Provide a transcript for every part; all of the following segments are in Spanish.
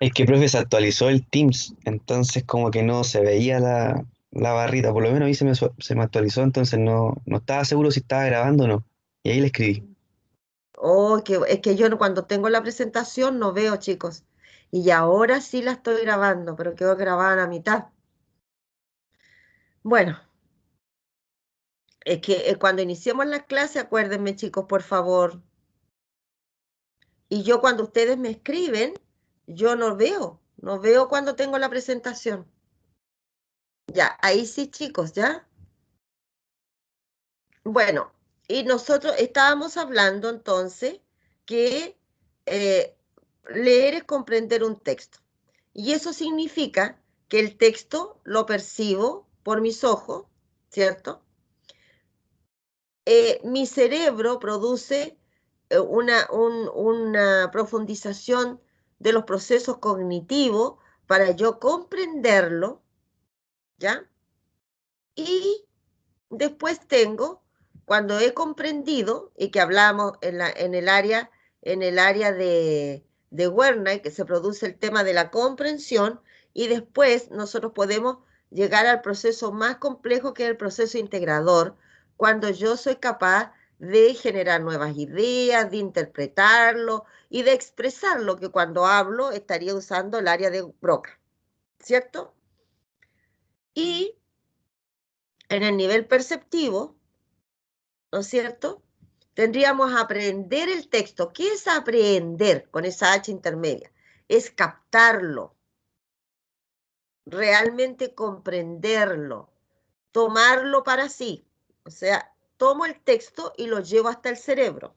Es que, profe, se actualizó el Teams, entonces como que no se veía la barrita, por lo menos a mí se me actualizó, entonces no estaba seguro si estaba grabando o no. Y ahí le escribí. Oh, es que yo cuando tengo la presentación no veo, chicos. Y ahora sí la estoy grabando, pero quedó grabada a la mitad. Bueno, es que cuando iniciemos la clase, acuérdenme, chicos, por favor. Y yo cuando ustedes me escriben, yo no veo cuando tengo la presentación. Ya, ahí sí, chicos, ¿ya? Bueno, y nosotros estábamos hablando entonces que eh, leer es comprender un texto. Y eso significa que el texto lo percibo por mis ojos, ¿cierto? Mi cerebro produce una profundización de los procesos cognitivos para yo comprenderlo, ¿ya? Y después tengo, cuando he comprendido, y que hablamos en el área de Werner, que se produce el tema de la comprensión, y después nosotros podemos llegar al proceso más complejo que es el proceso integrador, cuando yo soy capaz de generar nuevas ideas, de interpretarlo y de expresarlo, que cuando hablo estaría usando el área de Broca, ¿cierto? Y en el nivel perceptivo, ¿no es cierto? Tendríamos a aprender el texto. ¿Qué es aprender con esa H intermedia? Es captarlo, realmente comprenderlo, tomarlo para sí. O sea, tomo el texto y lo llevo hasta el cerebro.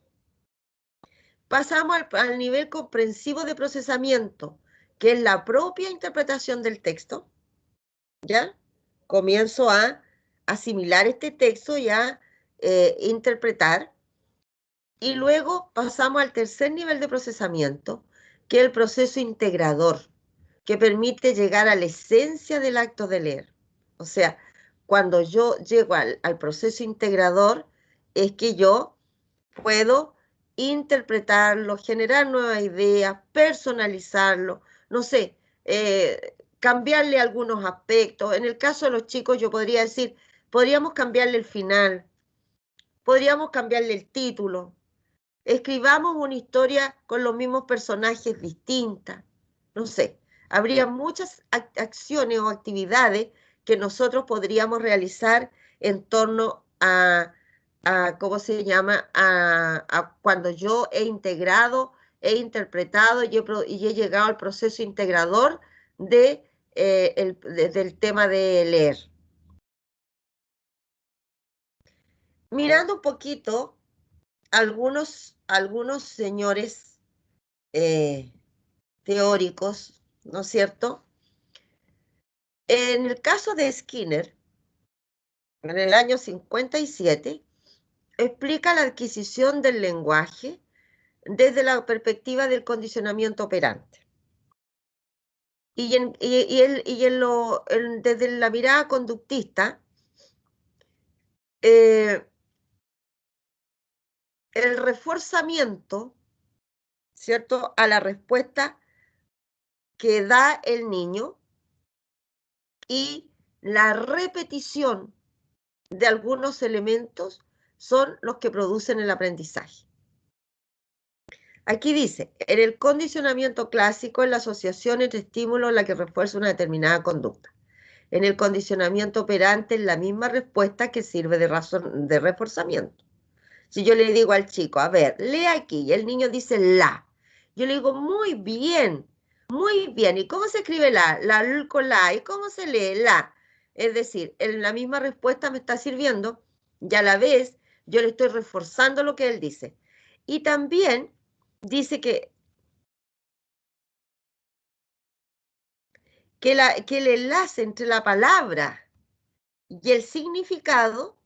Pasamos al nivel comprensivo de procesamiento, que es la propia interpretación del texto, ¿ya? Comienzo a asimilar este texto y a interpretar. Y luego pasamos al tercer nivel de procesamiento, que es el proceso integrador, que permite llegar a la esencia del acto de leer. O sea, cuando yo llego al proceso integrador, es que yo puedo interpretarlo, generar nuevas ideas, personalizarlo, no sé, cambiarle algunos aspectos. En el caso de los chicos, yo podría decir, podríamos cambiarle el final, podríamos cambiarle el título, escribamos una historia con los mismos personajes distintas. No sé, habría muchas acciones o actividades que nosotros podríamos realizar en torno ¿cómo se llama? A cuando yo he integrado, he interpretado y he llegado al proceso integrador del tema de leer. Mirando un poquito, algunos señores eh, teóricos, ¿no es cierto? En el caso de Skinner, en el año 57, explica la adquisición del lenguaje desde la perspectiva del condicionamiento operante. Desde la mirada conductista, eh, el reforzamiento, ¿cierto?, a la respuesta que da el niño y la repetición de algunos elementos son los que producen el aprendizaje. Aquí dice, en el condicionamiento clásico es la asociación entre estímulos la que refuerza una determinada conducta. En el condicionamiento operante es la misma respuesta que sirve de reforzamiento. Si yo le digo al chico, a ver, lee aquí, y el niño dice la, yo le digo, muy bien, muy bien. ¿Y cómo se escribe la? La L con la A. ¿Y cómo se lee la? Es decir, la misma respuesta me está sirviendo y a la vez yo le estoy reforzando lo que él dice. Y también dice que el enlace entre la palabra y el significado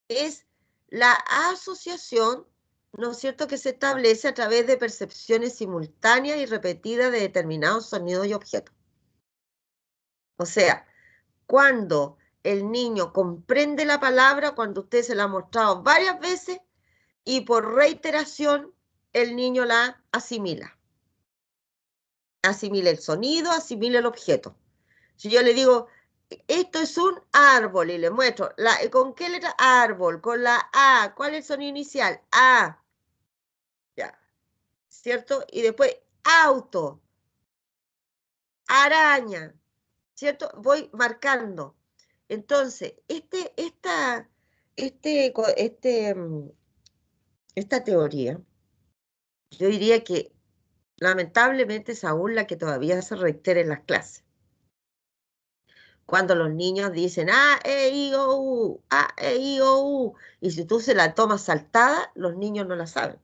es la asociación, ¿no es cierto?, que se establece a través de percepciones simultáneas y repetidas de determinados sonidos y objetos. O sea, cuando el niño comprende la palabra, cuando usted se la ha mostrado varias veces y por reiteración el niño la asimila. Asimile el sonido, asimile el objeto. Si yo le digo, esto es un árbol y le muestro, ¿con qué letra? Árbol, con la A. ¿Cuál es el sonido inicial? A. Ya, ¿cierto? Y después, auto, araña, ¿cierto? Voy marcando. Entonces, esta teoría, yo diría que lamentablemente es aún la que todavía se reitera en las clases. Cuando los niños dicen A, E, I, O, U, A, E, I, O, U, y si tú se la tomas saltada, los niños no la saben,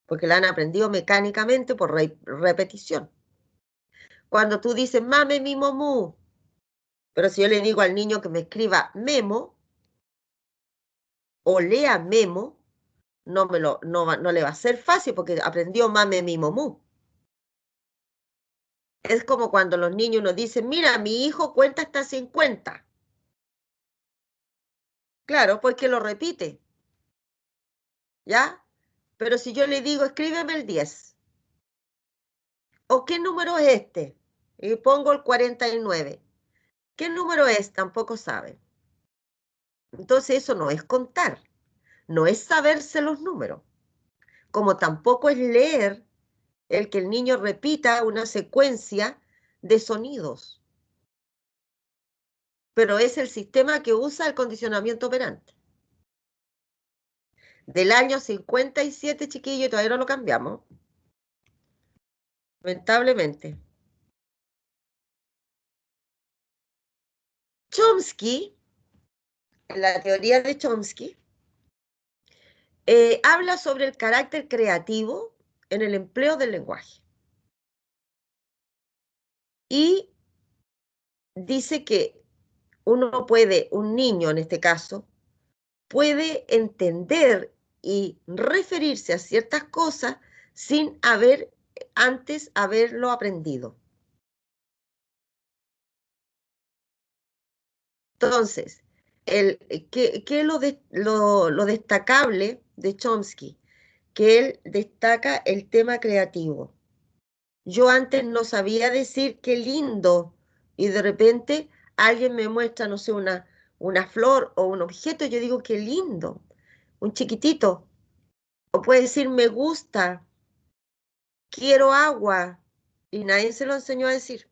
porque la han aprendido mecánicamente por repetición. Cuando tú dices mame, mimo, mu, pero si yo le digo al niño que me escriba memo o lea memo, no le va a ser fácil porque aprendió mame, mimo, mu. Es como cuando los niños nos dicen, mira, mi hijo cuenta hasta 50. Claro, porque lo repite, ¿ya? Pero si yo le digo, escríbeme el 10, ¿o qué número es este? Y pongo el 49. ¿Qué número es? Tampoco sabe. Entonces eso no es contar, no es saberse los números, como tampoco es leer el que el niño repita una secuencia de sonidos, pero es el sistema que usa el condicionamiento operante. Del año 57, chiquillo, y todavía no lo cambiamos, lamentablemente. Chomsky, en la teoría de Chomsky, habla sobre el carácter creativo en el empleo del lenguaje. Y dice que un niño en este caso, puede entender y referirse a ciertas cosas sin antes haberlo aprendido. Entonces, ¿qué es lo destacable de Chomsky? Que él destaca el tema creativo. Yo antes no sabía decir qué lindo y de repente alguien me muestra, no sé, una flor o un objeto y yo digo qué lindo, un chiquitito. O puede decir me gusta, quiero agua y nadie se lo enseñó a decir.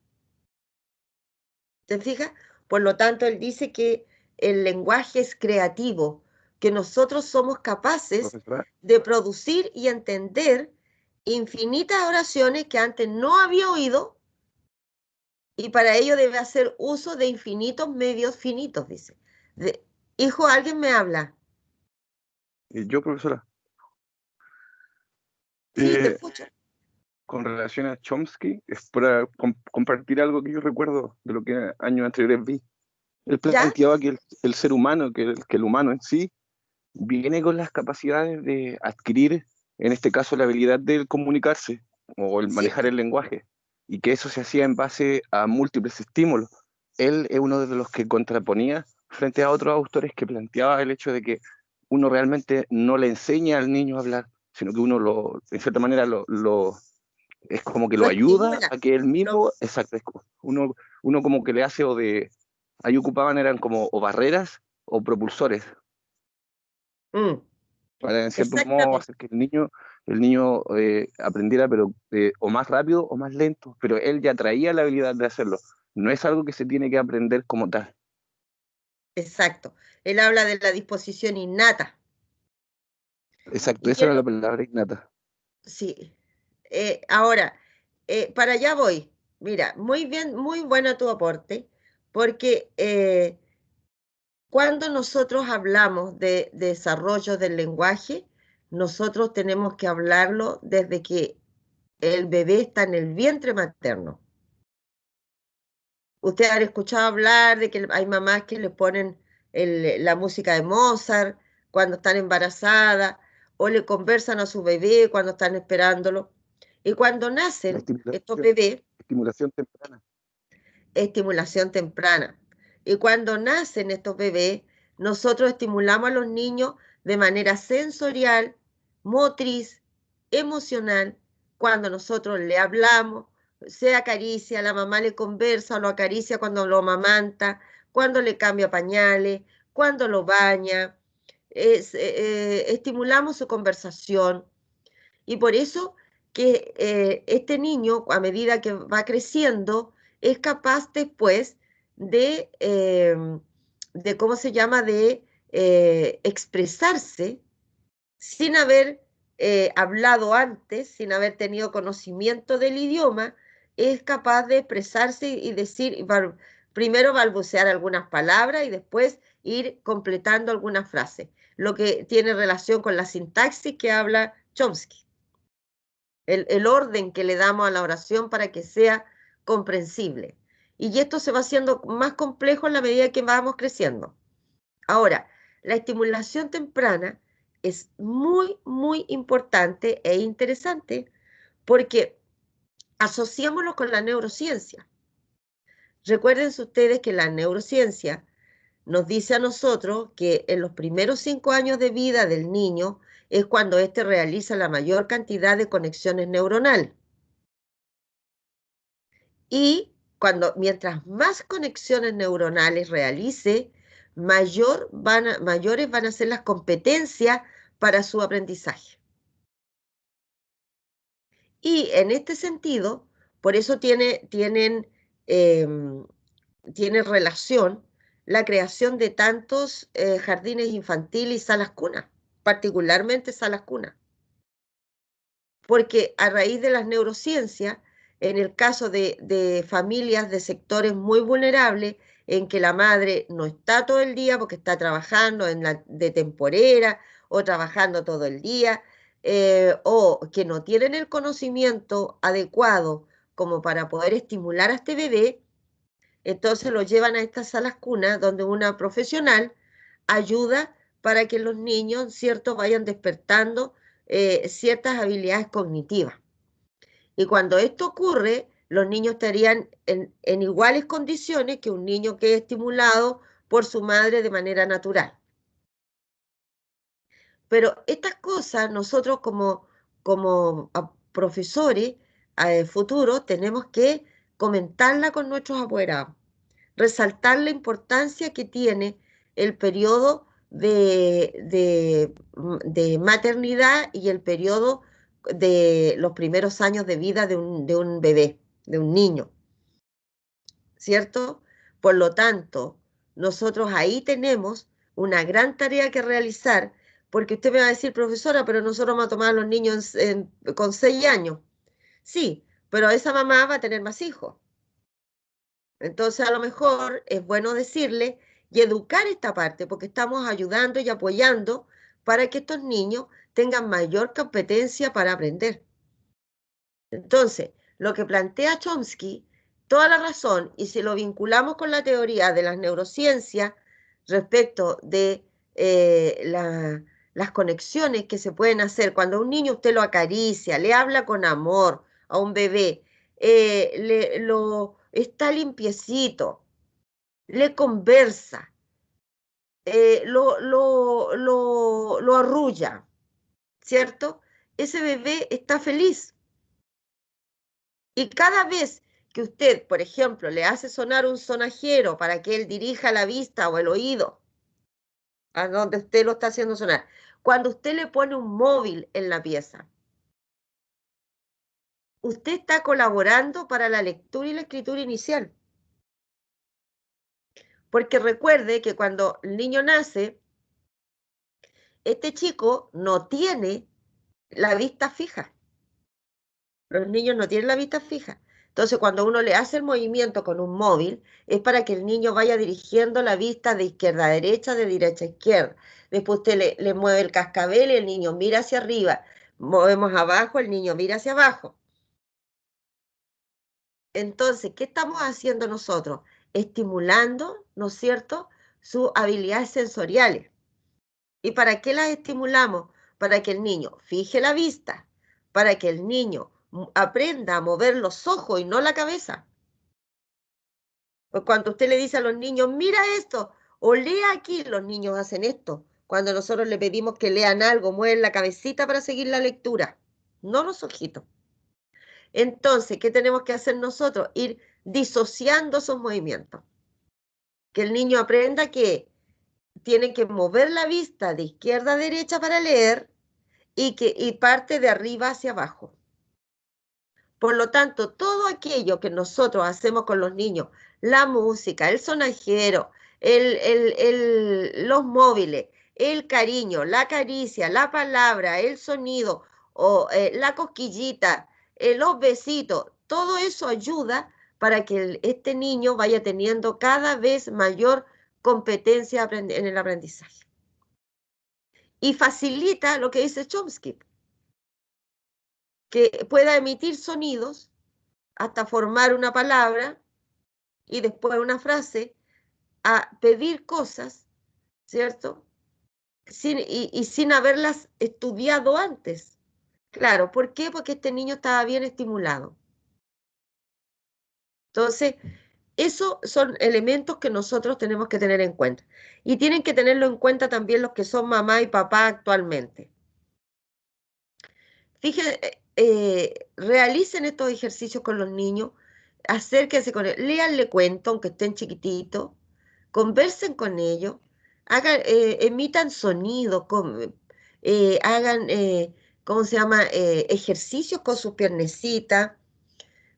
¿Te fijas? Por lo tanto, él dice que el lenguaje es creativo, que nosotros somos capaces Profesora, de producir y entender infinitas oraciones que antes no había oído y para ello debe hacer uso de infinitos medios finitos, dice. Hijo, alguien me habla. yo, profesora, Sí, te eh, escucho. con relación a Chomsky, es para compartir algo que yo recuerdo de lo que años anteriores vi. Él ¿Ya? planteaba que el ser humano, que el humano en sí, viene con las capacidades de adquirir, en este caso, la habilidad de comunicarse o el Sí, manejar el lenguaje, y que eso se hacía en base a múltiples estímulos. Él es uno de los que contraponía frente a otros autores que planteaba el hecho de que uno realmente no le enseña al niño a hablar, sino que uno en cierta manera, es como que lo lo ayuda estimula. a que él Lo, mismo, exacto, uno como que le hace ahí ocupaban eran como o barreras o propulsores mm, para en cierto modo exactamente. hacer que el niño aprendiera, pero o más rápido o más lento, pero él ya traía la habilidad de hacerlo. No es algo que se tiene que aprender como tal. Exacto. Él habla de la disposición innata. Exacto, Y esa quiero, era la palabra innata. sí. Ahora, para allá voy. Mira, muy bien, muy bueno tu aporte, porque cuando nosotros hablamos de desarrollo del lenguaje, nosotros tenemos que hablarlo desde que el bebé está en el vientre materno. Usted habrá escuchado hablar de que hay mamás que le ponen la música de Mozart cuando están embarazadas o le conversan a su bebé cuando están esperándolo. Y cuando La nacen estos bebés, estimulación temprana. estimulación temprana. Y cuando nacen estos bebés, nosotros estimulamos a los niños de manera sensorial, motriz, emocional, cuando nosotros le hablamos, se acaricia, la mamá le conversa, lo acaricia cuando lo amamanta, cuando le cambia pañales, cuando lo baña, estimulamos su conversación. Y por eso que este niño, a medida que va creciendo, es capaz después de ¿cómo se llama?, de expresarse sin haber hablado antes, sin haber tenido conocimiento del idioma, es capaz de expresarse y decir, primero balbucear algunas palabras y después ir completando algunas frases, lo que tiene relación con la sintaxis que habla Chomsky, el orden que le damos a la oración para que sea comprensible. Y esto se va haciendo más complejo en la medida que vamos creciendo. Ahora, la estimulación temprana es muy, muy importante e interesante porque asociámoslo con la neurociencia. Recuerden ustedes que la neurociencia nos dice a nosotros que en los primeros 5 años de vida del niño es cuando éste realiza la mayor cantidad de conexiones neuronales. Y mientras más conexiones neuronales realice, mayores van a ser las competencias para su aprendizaje. Y en este sentido, por eso tiene relación la creación de tantos jardines infantiles y salas cunas, particularmente salas cunas. Porque a raíz de las neurociencias, en el caso de familias de sectores muy vulnerables, en que la madre no está todo el día porque está trabajando de temporera o trabajando todo el día, o que no tienen el conocimiento adecuado como para poder estimular a este bebé, entonces lo llevan a estas salas cunas donde una profesional ayuda para que los niños, ¿cierto?, vayan despertando ciertas habilidades cognitivas. Y cuando esto ocurre, los niños estarían en iguales condiciones que un niño que es estimulado por su madre de manera natural. Pero estas cosas nosotros como profesores futuros tenemos que comentarla con nuestros apoderados, resaltar la importancia que tiene el periodo de maternidad y el periodo de los primeros años de vida de un bebé, de un niño, ¿cierto? Por lo tanto, nosotros ahí tenemos una gran tarea que realizar, porque usted me va a decir, profesora, pero nosotros vamos a tomar a los niños con 6 años. Sí, pero esa mamá va a tener más hijos. Entonces, a lo mejor es bueno decirle y educar esta parte, porque estamos ayudando y apoyando para que estos niños tengan mayor competencia para aprender. Entonces, lo que plantea Chomsky, toda la razón, y si lo vinculamos con la teoría de las neurociencias respecto de las conexiones que se pueden hacer cuando a un niño usted lo acaricia, le habla con amor a un bebé, está limpiecito, le conversa, lo arrulla, ¿cierto? Ese bebé está feliz. Y cada vez que usted, por ejemplo, le hace sonar un sonajero para que él dirija la vista o el oído a donde usted lo está haciendo sonar, cuando usted le pone un móvil en la pieza, usted está colaborando para la lectura y la escritura inicial. Porque recuerde que cuando el niño nace, este chico no tiene la vista fija. Los niños no tienen la vista fija. Entonces, cuando uno le hace el movimiento con un móvil, es para que el niño vaya dirigiendo la vista de izquierda a derecha, de derecha a izquierda. Después usted le mueve el cascabel y el niño mira hacia arriba. Movemos abajo, el niño mira hacia abajo. Entonces, ¿qué estamos haciendo nosotros? Estimulando, ¿no es cierto?, sus habilidades sensoriales. ¿Y para qué las estimulamos? Para que el niño fije la vista, para que el niño aprenda a mover los ojos y no la cabeza. Pues cuando usted le dice a los niños, mira esto, o lea aquí, los niños hacen esto. Cuando nosotros le pedimos que lean algo, mueven la cabecita para seguir la lectura, no los ojitos. Entonces, ¿qué tenemos que hacer nosotros? Ir disociando esos movimientos. Que el niño aprenda que tiene que mover la vista de izquierda a derecha para leer y parte de arriba hacia abajo. Por lo tanto, todo aquello que nosotros hacemos con los niños, la música, el sonajero, los móviles, el cariño, la caricia, la palabra, el sonido, o la cosquillita, los besitos, todo eso ayuda para que este niño vaya teniendo cada vez mayor competencia en el aprendizaje. Y facilita lo que dice Chomsky, que pueda emitir sonidos hasta formar una palabra y después una frase, a pedir cosas, ¿cierto? Sin haberlas estudiado antes. Claro, ¿por qué? Porque este niño estaba bien estimulado. Entonces, esos son elementos que nosotros tenemos que tener en cuenta. Y tienen que tenerlo en cuenta también los que son mamá y papá actualmente. Fíjense, realicen estos ejercicios con los niños, acérquense con ellos, léanle cuentos, aunque estén chiquititos, conversen con ellos, emitan sonidos, hagan, ¿cómo se llama? Ejercicios con sus piernecitas,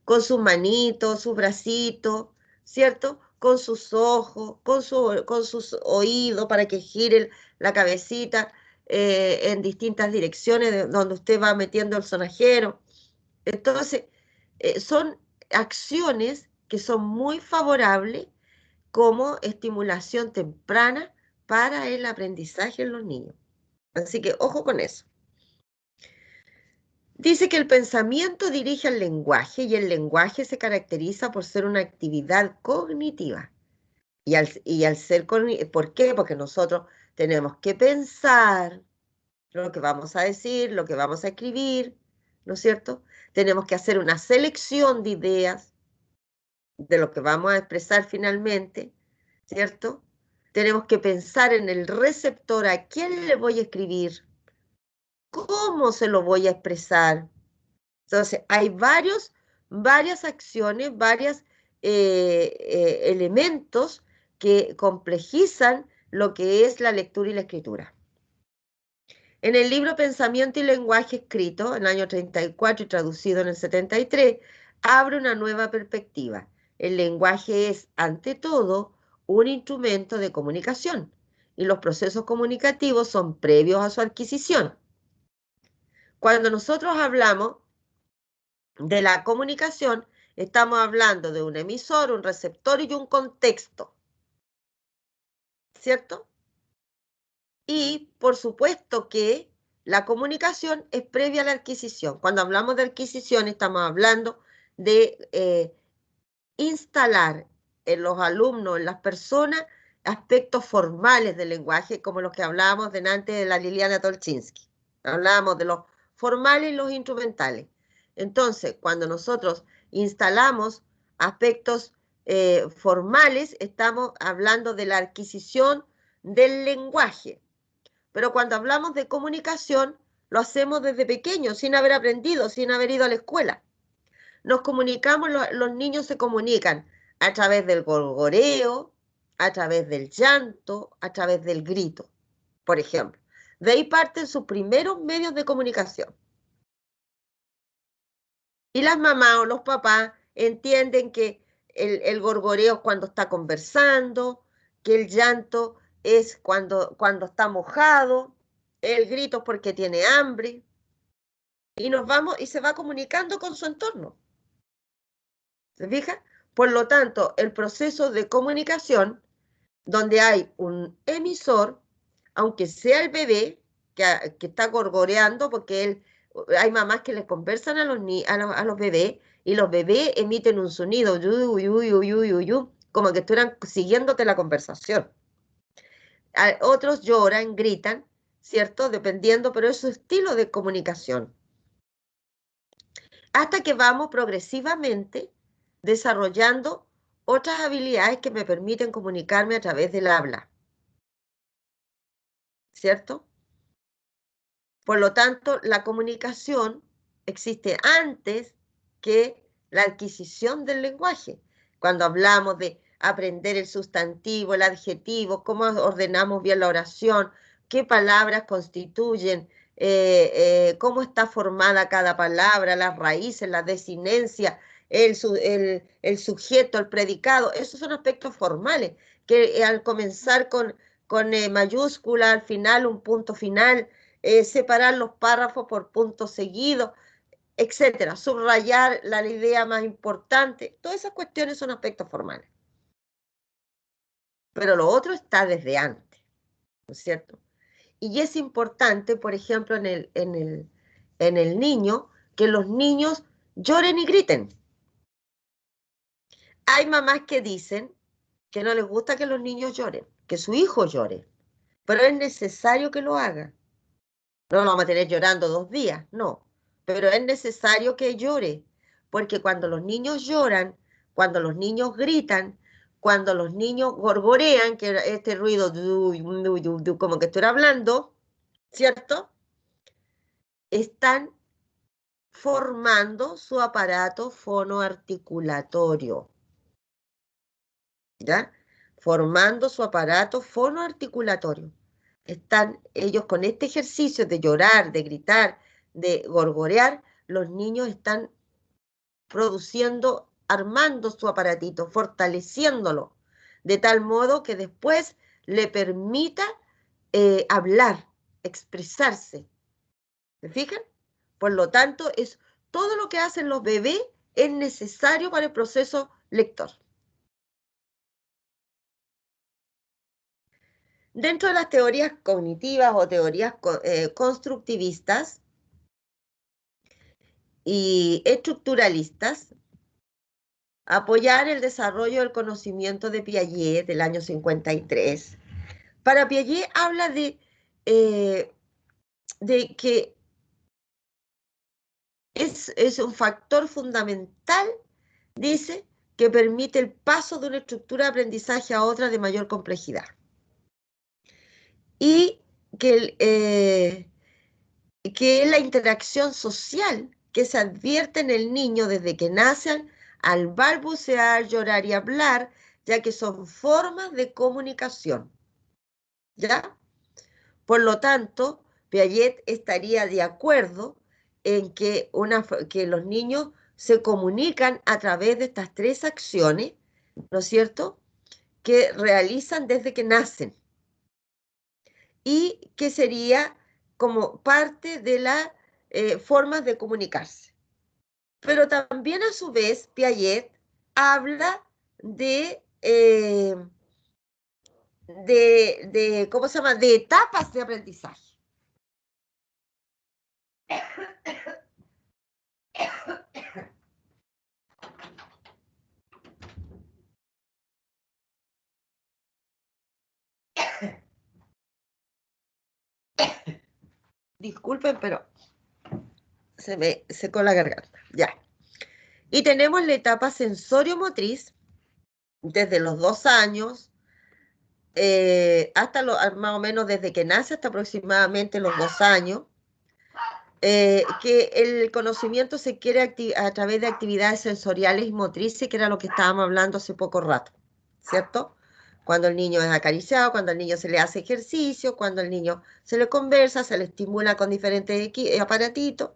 con sus manitos, sus bracitos, ¿cierto? Con sus ojos, con sus oídos para que giren la cabecita en distintas direcciones donde usted va metiendo el sonajero. Entonces, son acciones que son muy favorables como estimulación temprana para el aprendizaje en los niños. Así que ojo con eso. Dice que el pensamiento dirige al lenguaje y el lenguaje se caracteriza por ser una actividad cognitiva. Y al ser cognitivo, ¿por qué? Porque nosotros tenemos que pensar lo que vamos a decir, lo que vamos a escribir, ¿no es cierto? Tenemos que hacer una selección de ideas de lo que vamos a expresar finalmente, ¿cierto? Tenemos que pensar en el receptor, a quién le voy a escribir, cómo se lo voy a expresar. Entonces, hay varias acciones, varios elementos que complejizan lo que es la lectura y la escritura. En el libro Pensamiento y Lenguaje escrito en el año 34 y traducido en el 73, abre una nueva perspectiva. El lenguaje es, ante todo, un instrumento de comunicación y los procesos comunicativos son previos a su adquisición. Cuando nosotros hablamos de la comunicación, estamos hablando de un emisor, un receptor y un contexto, ¿cierto? Y por supuesto que la comunicación es previa a la adquisición. Cuando hablamos de adquisición estamos hablando de instalar en los alumnos, en las personas, aspectos formales del lenguaje, como los que hablábamos delante de la Liliana Tolchinsky. Hablábamos de los formales y los instrumentales. Entonces, cuando nosotros instalamos aspectos formales, estamos hablando de la adquisición del lenguaje. Pero cuando hablamos de comunicación, lo hacemos desde pequeños, sin haber aprendido, sin haber ido a la escuela. Nos comunicamos, los niños se comunican a través del gorgoreo, a través del llanto, a través del grito, por ejemplo. De ahí parten sus primeros medios de comunicación. Y las mamás o los papás entienden que el gorgoreo es cuando está conversando, que el llanto es cuando está mojado, el grito es porque tiene hambre. Y nos vamos y se va comunicando con su entorno. ¿Se fija? Por lo tanto, el proceso de comunicación, donde hay un emisor, aunque sea el bebé que está gorgoreando, porque hay mamás que les conversan a los bebés y los bebés emiten un sonido, como que estuvieran siguiéndote la conversación. Otros lloran, gritan, ¿cierto? Dependiendo, pero es su estilo de comunicación. Hasta que vamos progresivamente desarrollando otras habilidades que me permiten comunicarme a través del habla, ¿cierto? Por lo tanto, la comunicación existe antes que la adquisición del lenguaje. Cuando hablamos de aprender el sustantivo, el adjetivo, cómo ordenamos bien la oración, qué palabras constituyen, cómo está formada cada palabra, las raíces, la desinencia, el sujeto, el predicado, esos son aspectos formales, que al comenzar con mayúscula, al final un punto final, separar los párrafos por puntos seguidos, etcétera, subrayar la idea más importante, todas esas cuestiones son aspectos formales. Pero lo otro está desde antes, ¿no es cierto? Y es importante, por ejemplo, en el niño, que los niños lloren y griten. Hay mamás que dicen que no les gusta que los niños lloren, que su hijo llore, pero es necesario que lo haga. No lo vamos a tener llorando 2 días, no, pero es necesario que llore, porque cuando los niños lloran, cuando los niños gritan, cuando los niños gorgorean, que era este ruido, como que estoy hablando, ¿cierto? Están formando su aparato fonoarticulatorio, ¿ya? Formando su aparato fonoarticulatorio. Están ellos con este ejercicio de llorar, de gritar, de gorgorear, los niños están produciendo, armando su aparatito, fortaleciéndolo, de tal modo que después le permita hablar, expresarse. ¿Se fijan? Por lo tanto, todo lo que hacen los bebés es necesario para el proceso lector. Dentro de las teorías cognitivas o teorías constructivistas y estructuralistas, apoyar el desarrollo del conocimiento de Piaget del año 53. Para Piaget habla de que es un factor fundamental, dice, que permite el paso de una estructura de aprendizaje a otra de mayor complejidad. Y que es la interacción social que se advierte en el niño desde que nacen al balbucear, llorar y hablar, ya que son formas de comunicación. ¿Ya? Por lo tanto, Piaget estaría de acuerdo en que los niños se comunican a través de estas 3 acciones, ¿no es cierto?, que realizan desde que nacen y que sería como parte de las formas de comunicarse. Pero también a su vez Piaget habla ¿cómo se llama?, de etapas de aprendizaje. Disculpen, pero se me secó la garganta. Ya. Y tenemos la etapa sensorio-motriz desde los 2 años hasta más o menos desde que nace hasta aproximadamente los 2 años, que el conocimiento se quiere a través de actividades sensoriales y motrices, que era lo que estábamos hablando hace poco rato, ¿cierto? Cuando el niño es acariciado, cuando al niño se le hace ejercicio, cuando al niño se le conversa, se le estimula con diferentes aparatitos.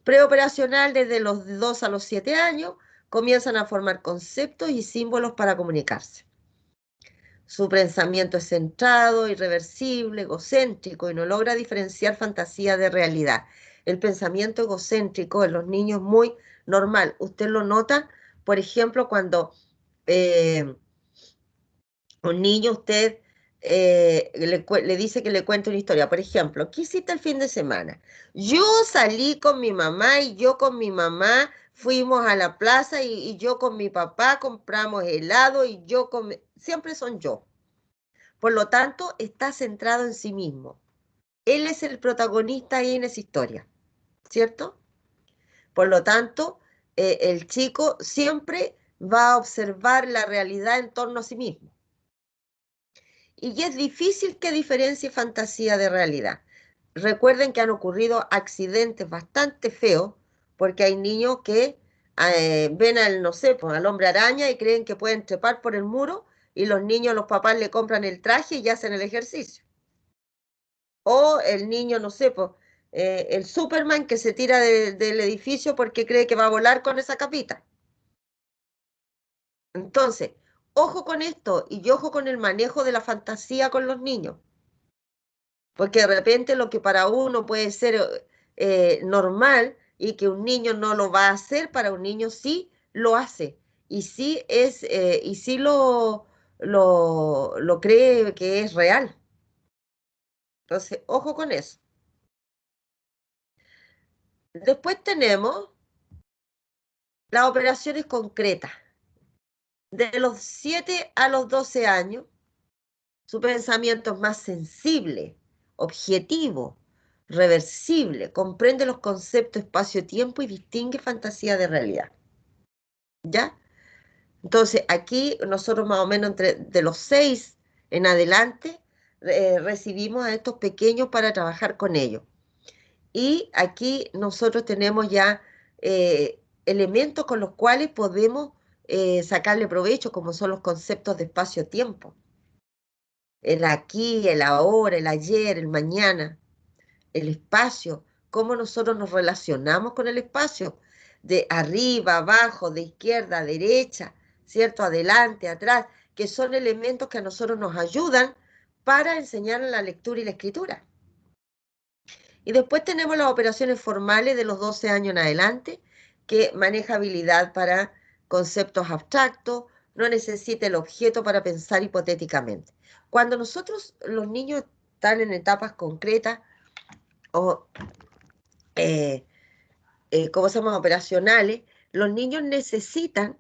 Preoperacional, desde los 2 a los 7 años, comienzan a formar conceptos y símbolos para comunicarse. Su pensamiento es centrado, irreversible, egocéntrico y no logra diferenciar fantasía de realidad. El pensamiento egocéntrico en los niños es muy normal. Usted lo nota, por ejemplo, cuando un niño usted le dice que le cuente una historia. Por ejemplo, ¿qué hiciste el fin de semana? Yo salí con mi mamá y yo con mi mamá fuimos a la plaza y yo con mi papá compramos helado y yo siempre son yo. Por lo tanto, está centrado en sí mismo. Él es el protagonista ahí en esa historia, ¿cierto? Por lo tanto, el chico siempre va a observar la realidad en torno a sí mismo. Y es difícil que diferencie fantasía de realidad. Recuerden que han ocurrido accidentes bastante feos porque hay niños que ven al, no sé, pues, al hombre araña y creen que pueden trepar por el muro y los niños, los papás le compran el traje y hacen el ejercicio. O el niño, no sé, pues, el Superman que se tira del edificio porque cree que va a volar con esa capita. Entonces, ojo con esto y ojo con el manejo de la fantasía con los niños. Porque de repente lo que para uno puede ser normal y que un niño no lo va a hacer, para un niño sí lo hace. Y sí lo cree que es real. Entonces, ojo con eso. Después tenemos las operaciones concretas. De los 7 a los 12 años, su pensamiento es más sensible, objetivo, reversible, comprende los conceptos espacio-tiempo y distingue fantasía de realidad. ¿Ya? Entonces, aquí nosotros más o menos de los 6 en adelante recibimos a estos pequeños para trabajar con ellos. Y aquí nosotros tenemos ya elementos con los cuales podemos sacarle provecho, como son los conceptos de espacio-tiempo. El aquí, el ahora, el ayer, el mañana, el espacio, cómo nosotros nos relacionamos con el espacio, de arriba, abajo, de izquierda a derecha, ¿cierto? Adelante, atrás, que son elementos que a nosotros nos ayudan para enseñar la lectura y la escritura. Y después tenemos las operaciones formales de los 12 años en adelante, que maneja habilidad para conceptos abstractos, no necesita el objeto para pensar hipotéticamente. Cuando nosotros, los niños están en etapas concretas o, ¿cómo se llama?, operacionales, los niños necesitan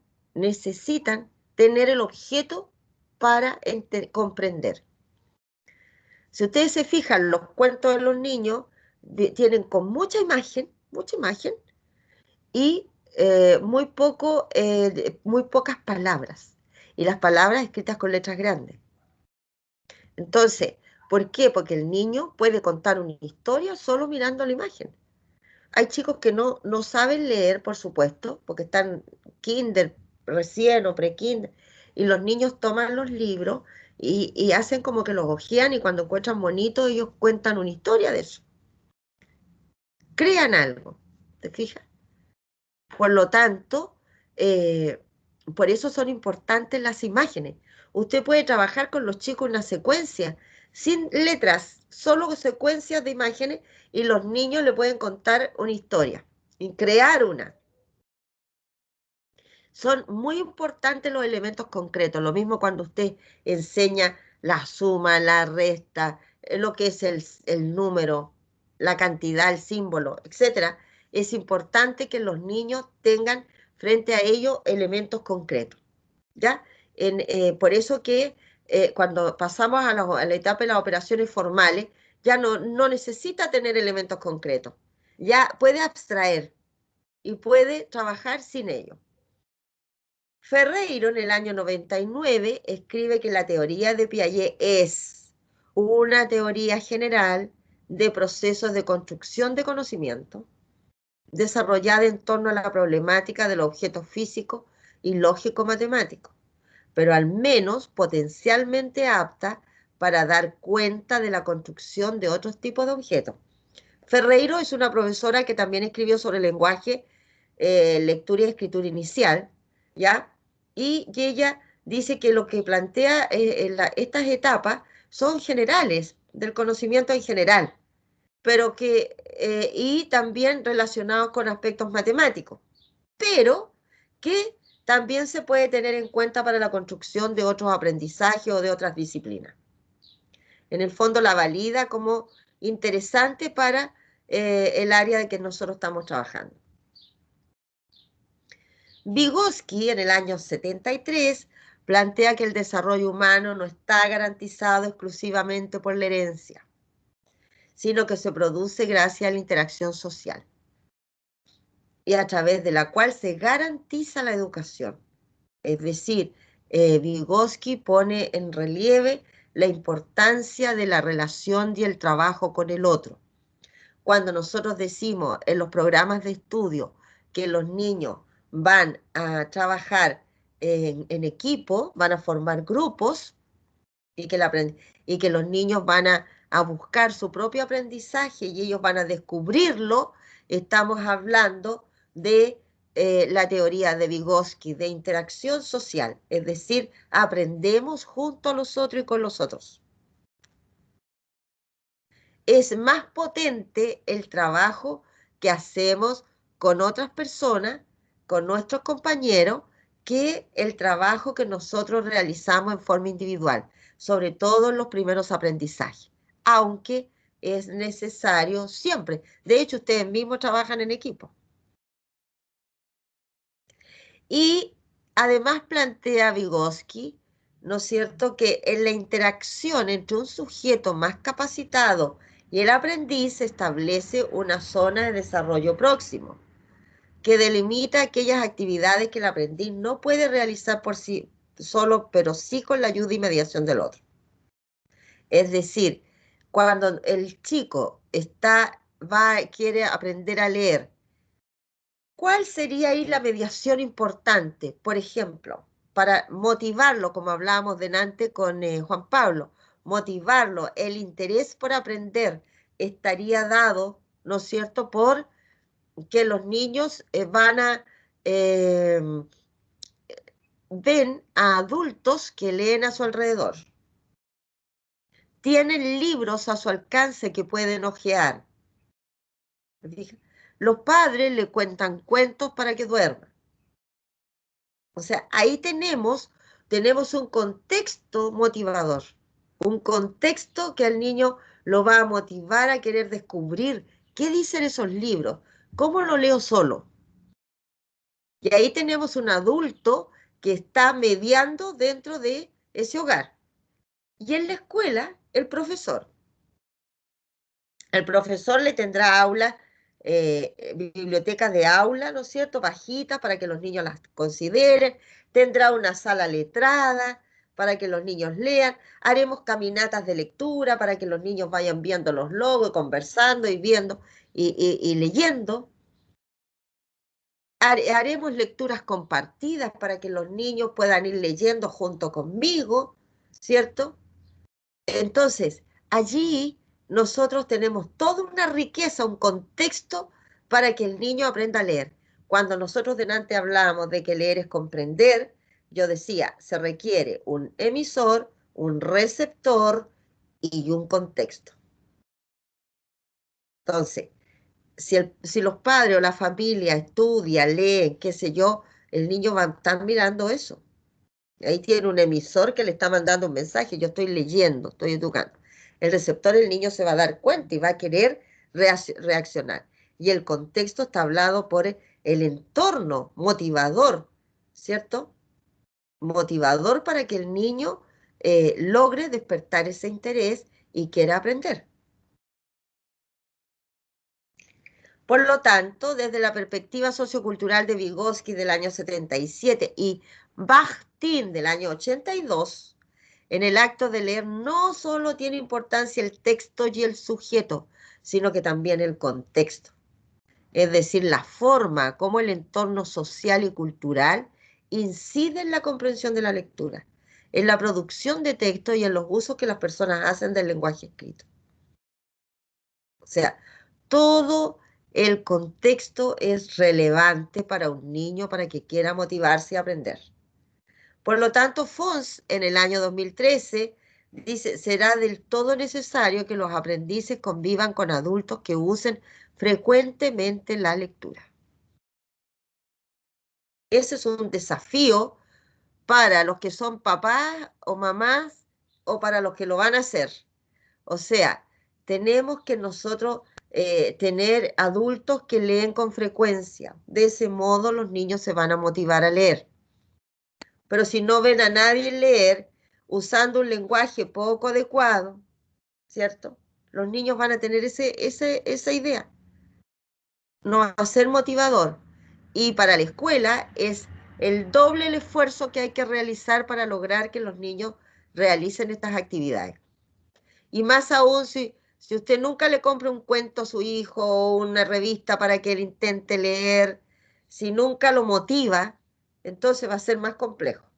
tener el objeto para comprender. Si ustedes se fijan, los cuentos de los niños tienen con mucha imagen, y muy pocas palabras. Y las palabras escritas con letras grandes. Entonces, ¿por qué? Porque el niño puede contar una historia solo mirando la imagen. Hay chicos que no saben leer, por supuesto, porque están kinder recién o pre-kinder, y los niños toman los libros y hacen como que los hojean y cuando encuentran bonitos ellos cuentan una historia de eso. Crean algo, ¿te fijas? Por lo tanto, por eso son importantes las imágenes. Usted puede trabajar con los chicos una secuencia, sin letras, solo secuencias de imágenes, y los niños le pueden contar una historia y crear una. Son muy importantes los elementos concretos, lo mismo cuando usted enseña la suma, la resta, lo que es el número, la cantidad, el símbolo, etc. Es importante que los niños tengan frente a ellos elementos concretos, ¿ya? Por eso que cuando pasamos a la etapa de las operaciones formales, ya no necesita tener elementos concretos, ya puede abstraer y puede trabajar sin ellos. Ferreiro, en el año 99, escribe que la teoría de Piaget es una teoría general de procesos de construcción de conocimiento, desarrollada en torno a la problemática de los objetos físicos y lógico-matemáticos, pero al menos potencialmente apta para dar cuenta de la construcción de otros tipos de objetos. Ferreiro es una profesora que también escribió sobre lenguaje, lectura y escritura inicial, ¿ya? Y ella dice que lo que plantea estas etapas son generales, del conocimiento en general, pero y también relacionados con aspectos matemáticos, pero que también se puede tener en cuenta para la construcción de otros aprendizajes o de otras disciplinas. En el fondo la valida como interesante para el área de que nosotros estamos trabajando. Vygotsky, en el año 73, plantea que el desarrollo humano no está garantizado exclusivamente por la herencia, sino que se produce gracias a la interacción social, y a través de la cual se garantiza la educación. Es decir, Vygotsky pone en relieve la importancia de la relación y el trabajo con el otro. Cuando nosotros decimos en los programas de estudio que los niños van a trabajar en equipo, van a formar grupos y que los niños van a buscar su propio aprendizaje y ellos van a descubrirlo, estamos hablando de la teoría de Vygotsky, de interacción social, es decir, aprendemos junto a los otros y con los otros. Es más potente el trabajo que hacemos con otras personas, con nuestros compañeros, que el trabajo que nosotros realizamos en forma individual, sobre todo en los primeros aprendizajes, aunque es necesario siempre. De hecho, ustedes mismos trabajan en equipo. Y además plantea Vygotsky, ¿no es cierto?, que en la interacción entre un sujeto más capacitado y el aprendiz se establece una zona de desarrollo próximo, que delimita aquellas actividades que el aprendiz no puede realizar por sí solo, pero sí con la ayuda y mediación del otro. Es decir, cuando el chico quiere aprender a leer, ¿cuál sería ahí la mediación importante? Por ejemplo, para motivarlo, como hablábamos delante con Juan Pablo, motivarlo, el interés por aprender estaría dado, ¿no es cierto?, por que los niños ven a adultos que leen a su alrededor. Tienen libros a su alcance que pueden hojear. Los padres le cuentan cuentos para que duerma. O sea, ahí tenemos un contexto motivador, un contexto que al niño lo va a motivar a querer descubrir qué dicen esos libros, cómo lo leo solo. Y ahí tenemos un adulto que está mediando dentro de ese hogar. Y en la escuela, el profesor. El profesor le tendrá aulas, bibliotecas de aula, ¿no es cierto?, bajitas para que los niños las consideren. Tendrá una sala letrada para que los niños lean. Haremos caminatas de lectura para que los niños vayan viendo los logos, conversando y viendo y leyendo. Haremos lecturas compartidas para que los niños puedan ir leyendo junto conmigo, ¿cierto? Entonces, allí nosotros tenemos toda una riqueza, un contexto para que el niño aprenda a leer. Cuando nosotros delante hablamos de que leer es comprender, yo decía, se requiere un emisor, un receptor y un contexto. Entonces, si los padres o la familia estudian, leen, qué sé yo, el niño va a estar mirando eso. Ahí tiene un emisor que le está mandando un mensaje, yo estoy leyendo, estoy educando. El receptor, el niño se va a dar cuenta y va a querer reaccionar. Y el contexto está hablado por el entorno motivador, ¿cierto? Motivador para que el niño logre despertar ese interés y quiera aprender. Por lo tanto, desde la perspectiva sociocultural de Vygotsky del año 77 y Bakhtin del año 82, en el acto de leer no solo tiene importancia el texto y el sujeto, sino que también el contexto. Es decir, la forma como el entorno social y cultural incide en la comprensión de la lectura, en la producción de texto y en los usos que las personas hacen del lenguaje escrito. O sea, todo el contexto es relevante para un niño para que quiera motivarse a aprender. Por lo tanto, Fons, en el año 2013, dice, será del todo necesario que los aprendices convivan con adultos que usen frecuentemente la lectura. Ese es un desafío para los que son papás o mamás o para los que lo van a hacer. O sea, tenemos que nosotros tener adultos que leen con frecuencia. De ese modo los niños se van a motivar a leer. Pero si no ven a nadie leer usando un lenguaje poco adecuado, ¿cierto? Los niños van a tener esa idea. No va a ser motivador. Y para la escuela es el doble el esfuerzo que hay que realizar para lograr que los niños realicen estas actividades. Y más aún si usted nunca le compra un cuento a su hijo o una revista para que él intente leer, si nunca lo motiva, entonces va a ser más complejo.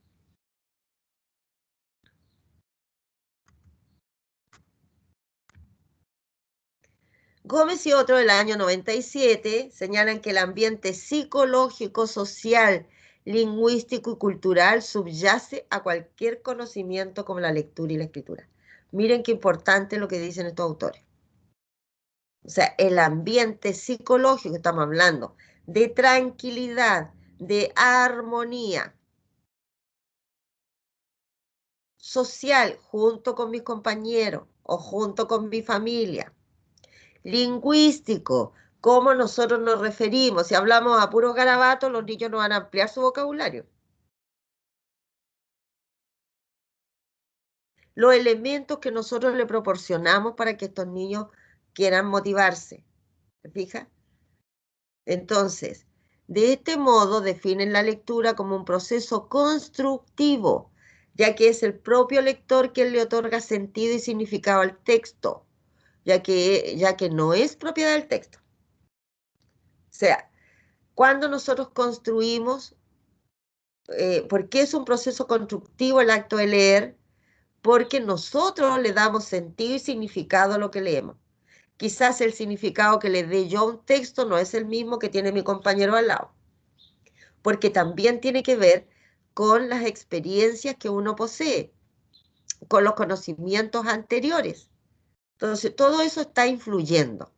Gómez y otro del año 97 señalan que el ambiente psicológico, social, lingüístico y cultural subyace a cualquier conocimiento como la lectura y la escritura. Miren qué importante lo que dicen estos autores. O sea, el ambiente psicológico, estamos hablando de tranquilidad, de armonía social junto con mis compañeros o junto con mi familia. Lingüístico, cómo nosotros nos referimos. Si hablamos a puros garabatos, los niños no van a ampliar su vocabulario. Los elementos que nosotros le proporcionamos para que estos niños quieran motivarse. ¿Se fija? Entonces, de este modo definen la lectura como un proceso constructivo, ya que es el propio lector quien le otorga sentido y significado al texto, ya que no es propiedad del texto. O sea, cuando nosotros construimos, ¿por qué es un proceso constructivo el acto de leer? Porque nosotros le damos sentido y significado a lo que leemos. Quizás el significado que le dé yo a un texto no es el mismo que tiene mi compañero al lado, porque también tiene que ver con las experiencias que uno posee, con los conocimientos anteriores. Entonces, todo eso está influyendo.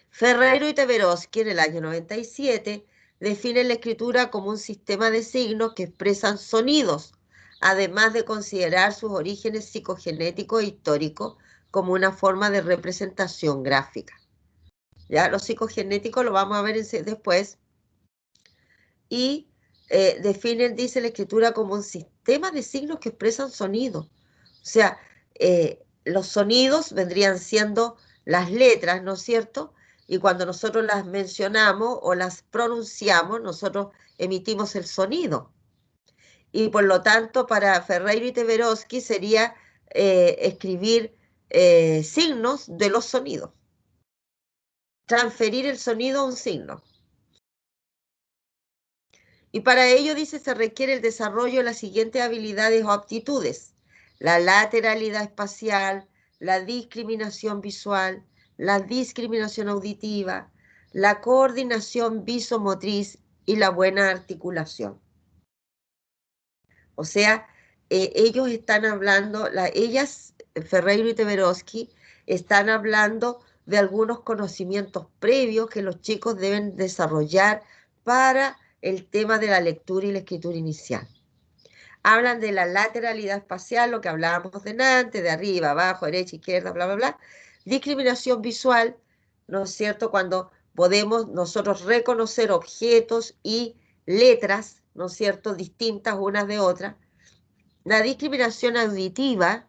Ferreiro y Teveroski, en el año 97, definen la escritura como un sistema de signos que expresan sonidos, además de considerar sus orígenes psicogenéticos e históricos como una forma de representación gráfica. Ya, los psicogenéticos lo vamos a ver después. Y definen, dice la escritura, como un sistema de signos que expresan sonidos. O sea, los sonidos vendrían siendo las letras, ¿no es cierto? Y cuando nosotros las mencionamos o las pronunciamos, nosotros emitimos el sonido. Y por lo tanto, para Ferreiro y Teveroski sería escribir signos de los sonidos. Transferir el sonido a un signo. Y para ello, dice, se requiere el desarrollo de las siguientes habilidades o aptitudes: la lateralidad espacial, la discriminación visual, la discriminación auditiva, la coordinación visomotriz y la buena articulación. O sea, ellos están hablando, ellas, Ferreiro y Teveroski, están hablando de algunos conocimientos previos que los chicos deben desarrollar para el tema de la lectura y la escritura inicial. Hablan de la lateralidad espacial, lo que hablábamos delante, de arriba, abajo, derecha, izquierda, bla, bla, bla. Discriminación visual, ¿no es cierto? Cuando podemos nosotros reconocer objetos y letras, ¿no es cierto?, distintas unas de otras. La discriminación auditiva,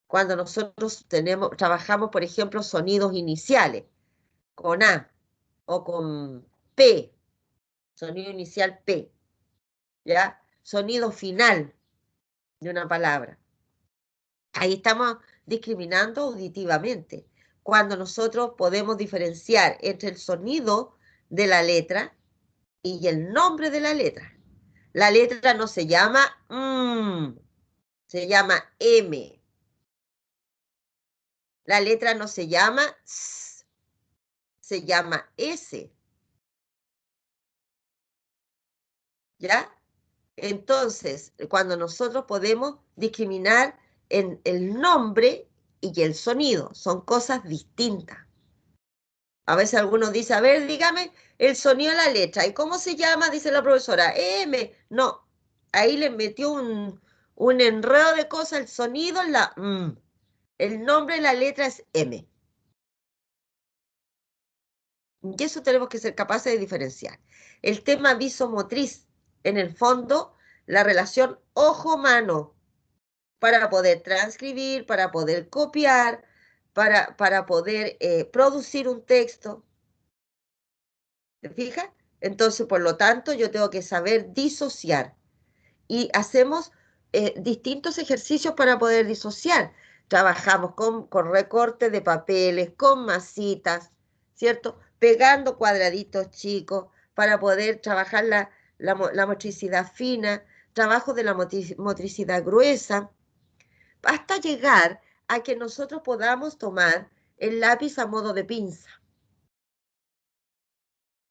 cuando nosotros trabajamos, por ejemplo, sonidos iniciales, con A o con P, sonido inicial P, ¿ya? Sonido final de una palabra. Ahí estamos discriminando auditivamente, cuando nosotros podemos diferenciar entre el sonido de la letra y el nombre de la letra. La letra no se llama se llama M. La letra no se llama S, se llama S. ¿Ya? Entonces, cuando nosotros podemos discriminar en el nombre y el sonido, son cosas distintas. A veces algunos dicen, a ver, dígame el sonido de la letra. ¿Y cómo se llama? Dice la profesora. M. No, ahí le metió un enredo de cosas, el sonido, el nombre de la letra es M. Y eso tenemos que ser capaces de diferenciar. El tema visomotriz, en el fondo, la relación ojo-mano, para poder transcribir, para poder copiar, para poder producir un texto. ¿Te fijas? Entonces, por lo tanto, yo tengo que saber disociar. Y hacemos distintos ejercicios para poder disociar. Trabajamos con recortes de papeles, con masitas, ¿cierto? pegando cuadraditos chicos para poder trabajar la motricidad fina, trabajo de la motricidad gruesa, hasta llegar a que nosotros podamos tomar el lápiz a modo de pinza.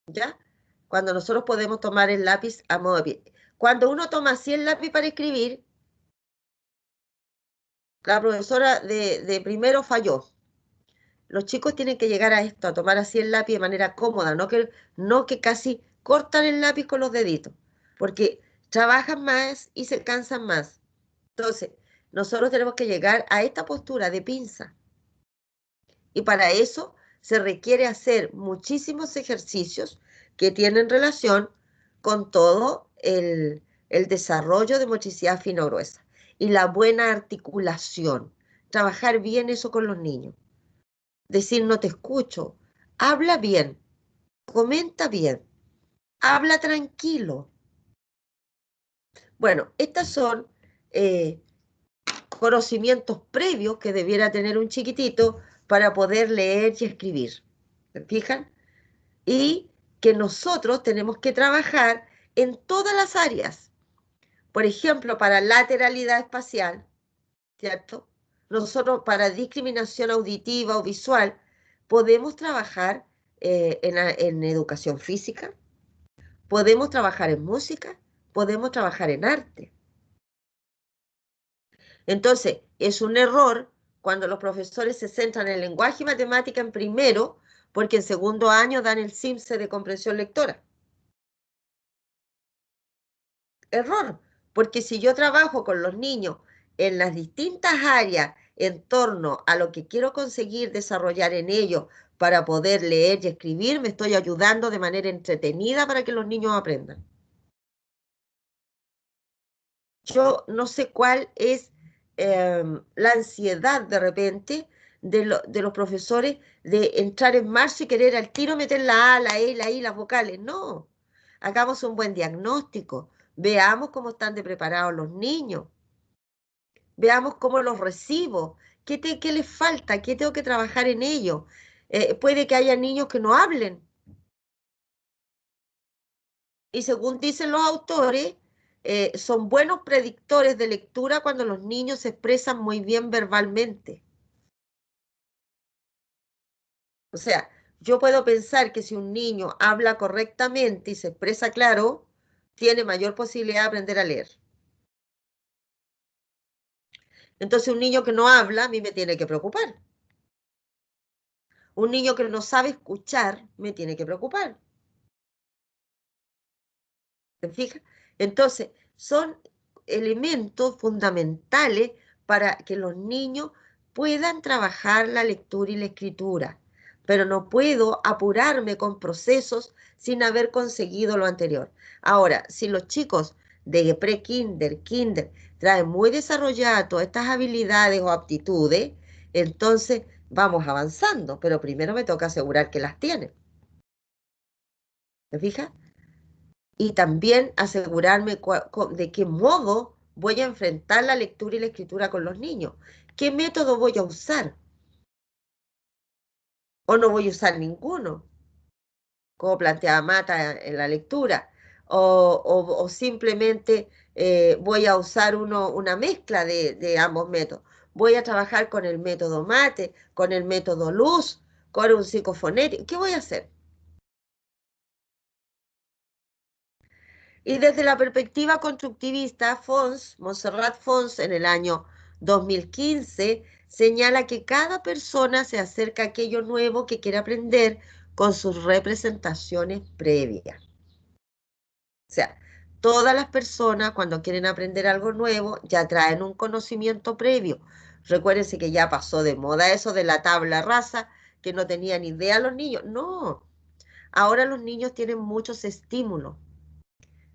¿Ya? Cuando nosotros podemos tomar el lápiz a modo de pinza. Cuando uno toma así el lápiz para escribir, la profesora de primero falló. Los chicos tienen que llegar a esto, a tomar así el lápiz de manera cómoda, no que casi cortan el lápiz con los deditos, porque trabajan más y se cansan más. Entonces, nosotros tenemos que llegar a esta postura de pinza. Y para eso se requiere hacer muchísimos ejercicios que tienen relación con todo el desarrollo de motricidad fina o gruesa y la buena articulación. Trabajar bien eso con los niños. Decir no te escucho, habla bien, comenta bien, habla tranquilo. Bueno, estos son conocimientos previos que debiera tener un chiquitito para poder leer y escribir. ¿Se fijan? Y que nosotros tenemos que trabajar en todas las áreas. Por ejemplo, para lateralidad espacial, ¿cierto? Nosotros para discriminación auditiva o visual podemos trabajar en educación física, podemos trabajar en música, podemos trabajar en arte. Entonces, es un error cuando los profesores se centran en el lenguaje y matemática en primero, porque en segundo año dan el CIMSE de comprensión lectora. Error, porque si yo trabajo con los niños en las distintas áreas en torno a lo que quiero conseguir desarrollar en ellos para poder leer y escribir, me estoy ayudando de manera entretenida para que los niños aprendan. Yo no sé cuál es la ansiedad de repente de los profesores de entrar en marzo y querer al tiro meter la A, la E, la I, las vocales. No, hagamos un buen diagnóstico, veamos cómo están de preparados los niños, veamos cómo los recibo, qué les falta, qué tengo que trabajar en ellos. Puede que haya niños que no hablen. Y según dicen los autores, son buenos predictores de lectura cuando los niños se expresan muy bien verbalmente. O sea, yo puedo pensar que si un niño habla correctamente y se expresa claro, tiene mayor posibilidad de aprender a leer. Entonces, un niño que no habla, a mí me tiene que preocupar. Un niño que no sabe escuchar, me tiene que preocupar. ¿Se fija? Entonces, son elementos fundamentales para que los niños puedan trabajar la lectura y la escritura, pero no puedo apurarme con procesos sin haber conseguido lo anterior. Ahora, si los chicos de pre-kinder, kinder, traen muy desarrolladas todas estas habilidades o aptitudes, entonces vamos avanzando, pero primero me toca asegurar que las tienen. ¿Se fija? Y también asegurarme de qué modo voy a enfrentar la lectura y la escritura con los niños. ¿Qué método voy a usar? ¿O no voy a usar ninguno? Como planteaba Mata en la lectura. O simplemente voy a usar una mezcla de ambos métodos. Voy a trabajar con el método Mate, con el método Luz, con un psicofonético. ¿Qué voy a hacer? Y desde la perspectiva constructivista, Montserrat Fons, en el año 2015, señala que cada persona se acerca a aquello nuevo que quiere aprender con sus representaciones previas. O sea, todas las personas cuando quieren aprender algo nuevo ya traen un conocimiento previo. Recuérdense que ya pasó de moda eso de la tabla rasa, que no tenían idea los niños. No, ahora los niños tienen muchos estímulos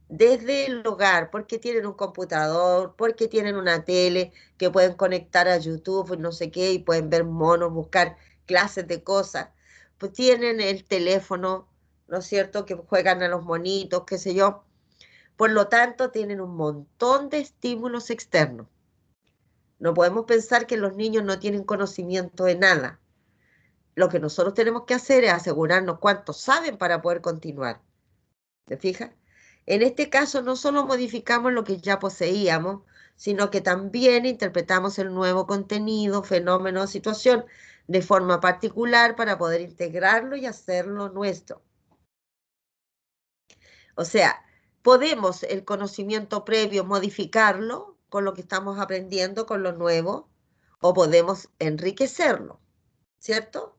desde el hogar, porque tienen un computador, porque tienen una tele que pueden conectar a YouTube, no sé qué, y pueden ver monos, buscar clases de cosas. Pues tienen el teléfono, ¿no es cierto?, que juegan a los monitos, qué sé yo. Por lo tanto, tienen un montón de estímulos externos. No podemos pensar que los niños no tienen conocimiento de nada. Lo que nosotros tenemos que hacer es asegurarnos cuántos saben para poder continuar. ¿Te fijas? En este caso no solo modificamos lo que ya poseíamos, sino que también interpretamos el nuevo contenido, fenómeno o situación de forma particular para poder integrarlo y hacerlo nuestro. O sea, podemos el conocimiento previo modificarlo con lo que estamos aprendiendo, con lo nuevo, o podemos enriquecerlo, ¿cierto?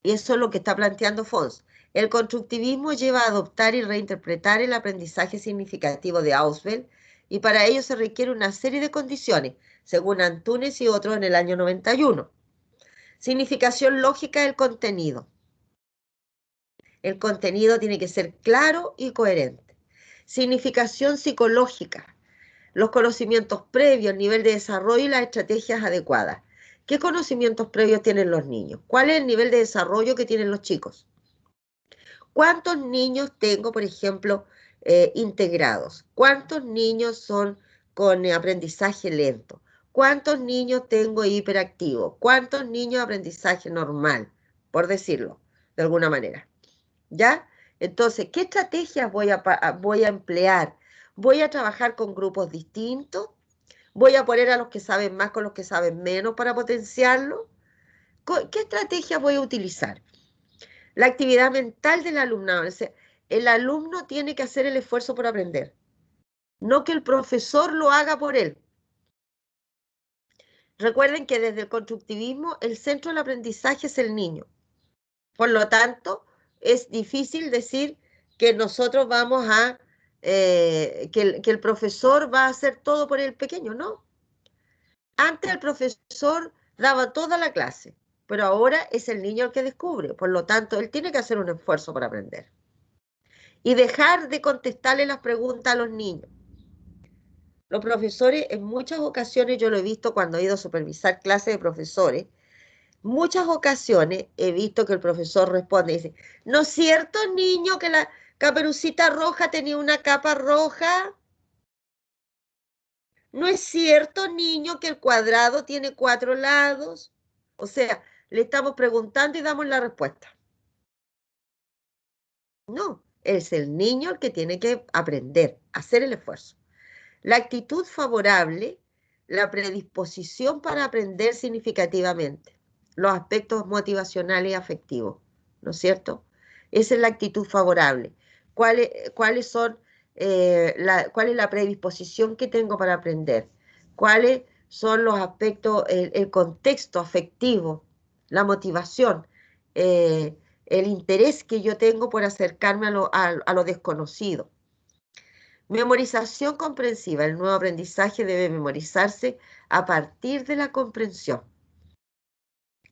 Y eso es lo que está planteando Fons. El constructivismo lleva a adoptar y reinterpretar el aprendizaje significativo de Ausubel, y para ello se requiere una serie de condiciones, según Antunes y otros en el año 91. Significación lógica del contenido. El contenido tiene que ser claro y coherente. Significación psicológica. Los conocimientos previos, el nivel de desarrollo y las estrategias adecuadas. ¿Qué conocimientos previos tienen los niños? ¿Cuál es el nivel de desarrollo que tienen los chicos? ¿Cuántos niños tengo, por ejemplo, integrados? ¿Cuántos niños son con aprendizaje lento? ¿Cuántos niños tengo hiperactivos? ¿Cuántos niños aprendizaje normal? Por decirlo de alguna manera. ¿Ya? Entonces, ¿qué estrategias voy a emplear? ¿Voy a trabajar con grupos distintos? ¿Voy a poner a los que saben más con los que saben menos para potenciarlo? ¿Qué estrategias voy a utilizar? La actividad mental del alumnado. O sea, el alumno tiene que hacer el esfuerzo por aprender, no que el profesor lo haga por él. Recuerden que desde el constructivismo el centro del aprendizaje es el niño. Por lo tanto, es difícil decir que nosotros vamos a, que el profesor va a hacer todo por el pequeño, ¿no? Antes el profesor daba toda la clase, pero ahora es el niño el que descubre. Por lo tanto, él tiene que hacer un esfuerzo para aprender. Y dejar de contestarle las preguntas a los niños. Los profesores, en muchas ocasiones, yo lo he visto cuando he ido a supervisar clases de profesores, muchas ocasiones he visto que el profesor responde y dice, ¿no es cierto, niño, que la Caperucita Roja tenía una capa roja? ¿No es cierto, niño, que el cuadrado tiene 4 lados? O sea, le estamos preguntando y damos la respuesta. No, es el niño el que tiene que aprender, hacer el esfuerzo. La actitud favorable, la predisposición para aprender significativamente, los aspectos motivacionales y afectivos, ¿no es cierto? Esa es la actitud favorable. ¿Cuáles son, cuál es la predisposición que tengo para aprender? ¿Cuáles son los aspectos, el contexto afectivo, la motivación, el interés que yo tengo por acercarme a lo desconocido? Memorización comprensiva. El nuevo aprendizaje debe memorizarse a partir de la comprensión.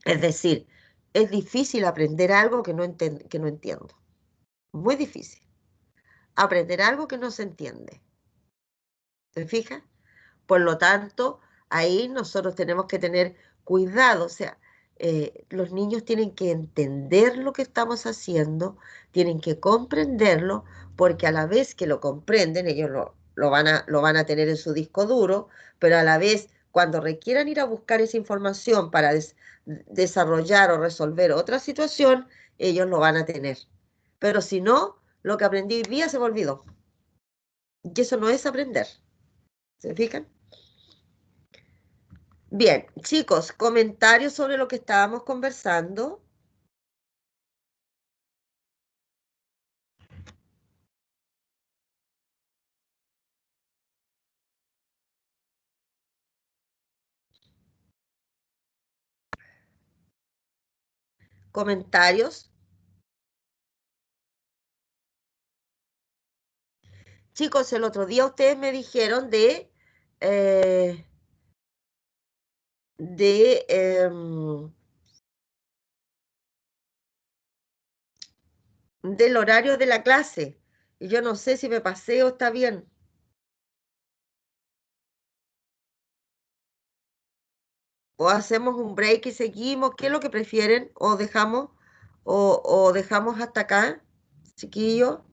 Es decir, es difícil aprender algo que no entiendo. Muy difícil. Aprender algo que no se entiende. ¿Te fijas? Por lo tanto, ahí nosotros tenemos que tener cuidado. O sea, los niños tienen que entender lo que estamos haciendo, tienen que comprenderlo, porque a la vez que lo comprenden, ellos lo van a tener en su disco duro, pero a la vez, cuando requieran ir a buscar esa información para desarrollar o resolver otra situación, ellos lo van a tener. Pero si no, lo que aprendí hoy día se me olvidó. Y eso no es aprender. ¿Se fijan? Bien, chicos, comentarios sobre lo que estábamos conversando. Comentarios. Chicos, el otro día ustedes me dijeron eh, de del horario de la clase. Y yo no sé si me pasé o está bien. O hacemos un break y seguimos. ¿Qué es lo que prefieren? O dejamos hasta acá, chiquillo.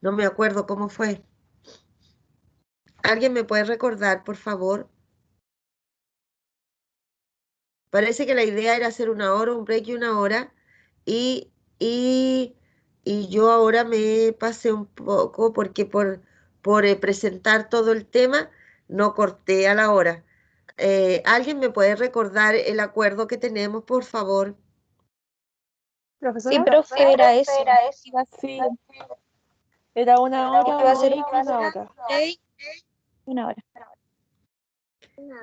No me acuerdo cómo fue. ¿Alguien me puede recordar, por favor? Parece que la idea era hacer una hora, un break y una hora, y, y, y yo ahora me pasé un poco porque por presentar todo el tema no corté a la hora. ¿Alguien me puede recordar el acuerdo que tenemos, por favor? Sí, Profesora, profe, era eso. Iba sí, era una hora, iba a un ser break, una hora. break, una hora.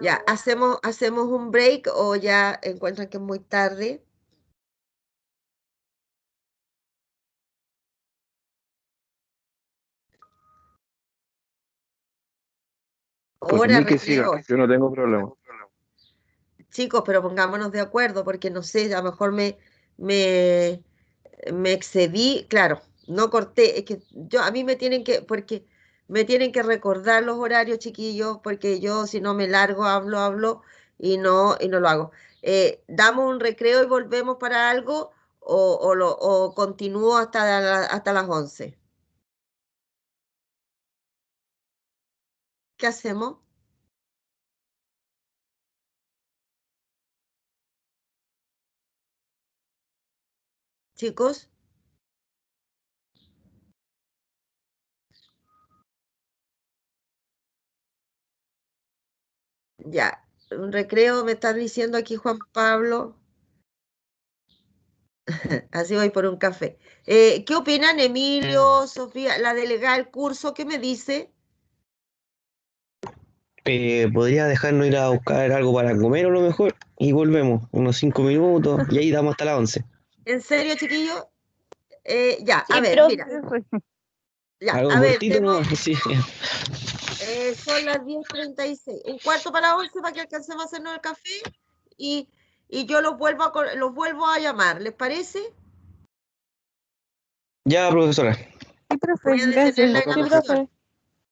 Ya, hacemos un break o ya encuentran que es muy tarde. Por Hora mí que siga, recreo. yo no tengo problema. Chicos, pero pongámonos de acuerdo porque no sé, a lo mejor me, me excedí, claro, no corté, es que a mí me tienen que, porque me tienen que recordar los horarios, chiquillos, porque yo si no me largo, hablo y no lo hago. ¿Damos un recreo y volvemos para algo o continúo hasta las 11? ¿Qué hacemos, chicos? Ya, un recreo, me están diciendo aquí Juan Pablo. Así voy por un café. ¿Qué opinan Emilio, Sofía, la delegada del curso? ¿Qué me dice? Podría dejarnos ir a buscar algo para comer a lo mejor y volvemos unos 5 minutos y ahí damos hasta las 11. ¿En serio, chiquillo? Ya, a Sí, ver, profe. mira, ya, Algo a ver, cortito, ¿no? Sí. son las 10:36, un cuarto para las 11 para que alcancemos a hacernos el café y, y yo los vuelvo a llamar, ¿les parece? Ya, profesora. Sí, profe, Voy a detener gracias. la Sí, grabación. profe.